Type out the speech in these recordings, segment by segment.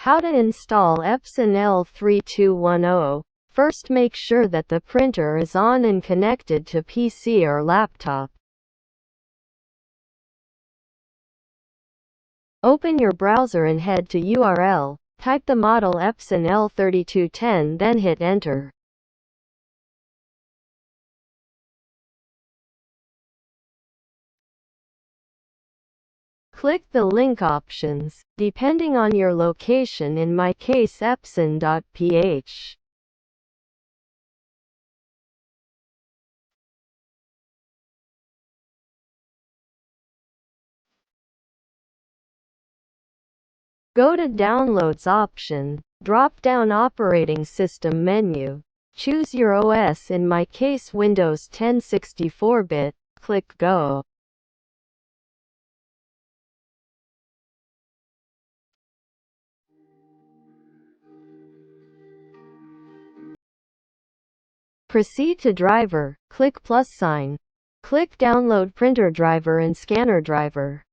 How to install Epson L3210. First, make sure that the printer is on and connected to PC or laptop. Open your browser and head to URL. Type the model Epson L3210, then hit enter. Click the link options, depending on your location, in my case epson.ph. Go to Downloads option, drop down Operating System menu. Choose your OS, in my case Windows 10 64-bit, click Go. Proceed to driver, click plus sign. Click Download Printer Driver and Scanner Driver.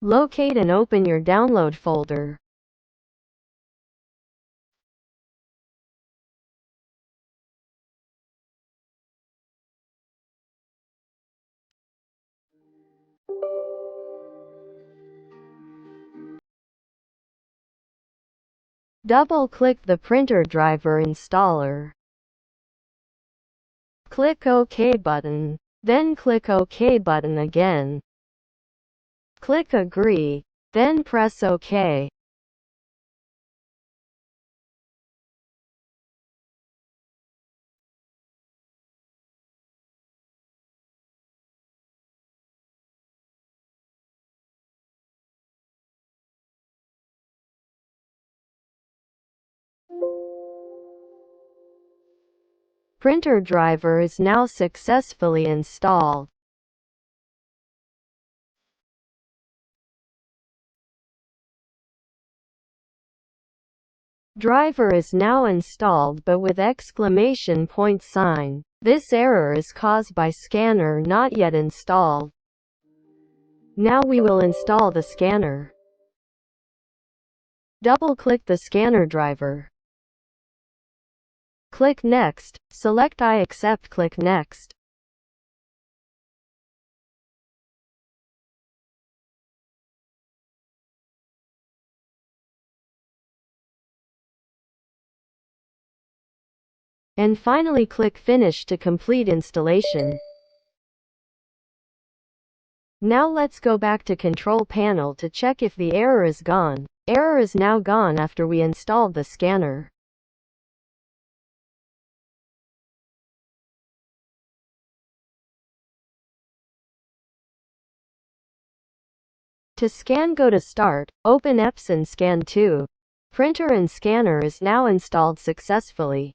Locate and open your download folder. Double-click the printer driver installer. Click OK button, then click OK button again. Click Agree, then press OK. Printer driver is now successfully installed. Driver is now installed, but with exclamation point sign. This error is caused by scanner not yet installed. Now we will install the scanner. Double-click the scanner driver. Click Next, select I accept, click Next. And finally click Finish to complete installation. Now let's go back to Control Panel to check if the error is gone. Error is now gone after we installed the scanner. To scan, go to Start, open Epson Scan 2. Printer and scanner is now installed successfully.